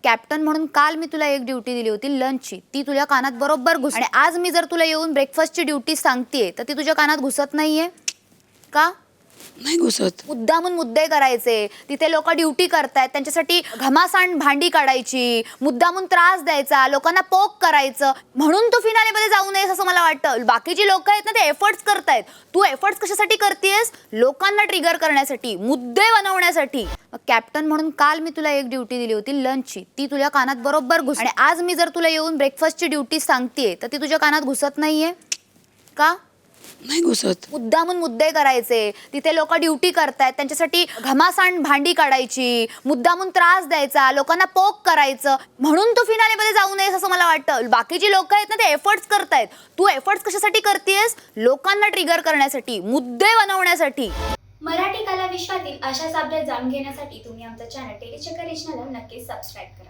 Captain म्हणून काल मी तुला एक ड्युटी दिली होती लंचची, ती तुझ्या कानात बरोबर घुसली. आणि आज मी जर तुला येऊन ब्रेकफास्टची ड्युटी सांगतेय तर ती तुझ्या कानात घुसत नाहीये का? नाही घुसत. मुद्दामून मुद्दे करायचे, तिथे लोक ड्युटी करतायत त्यांच्यासाठी घमासाण भांडी काढायची, मुद्दामून त्रास द्यायचा, लोकांना पोक करायचं, म्हणून तू फिनालेमध्ये जाऊ नयेस असं मला वाटतं. बाकीची लोक आहेत ना ते एफर्ट्स करतायत, तू एफर्ट्स कशासाठी करतेस? लोकांना ट्रिगर करण्यासाठी, मुद्दे बनवण्यासाठी. कॅप्टन म्हणून काल मी तुला एक ड्युटी दिली होती लंचची, ती तुझ्या कानात बरोबर घुसली. आणि आज मी जर तुला येऊन ब्रेकफास्टची ड्युटी सांगतेय तर ती तुझ्या कानात घुसत नाहीये का? नाही घुसत. मुद्दामून मुद्दे करायचे, तिथे लोक ड्युटी करतायत त्यांच्यासाठी घमासाण भांडी काढायची, मुद्दामून त्रास द्यायचा, लोकांना पोक करायचं, म्हणून तू फिनालेमध्ये जाऊ नयेस असं मला वाटतं. बाकीची लोक आहेत ना ते एफर्ट्स करतायत, तू एफर्ट्स कशासाठी करतेस? लोकांना ट्रिगर करण्यासाठी, मुद्दे बनवण्यासाठी. मराठी कला विश्वातील अशाच अपडेट जाणून घेण्यासाठी तुम्ही आमचं चॅनल टेलीचक्कर रिजनला नक्कीच सबस्क्राईब करा.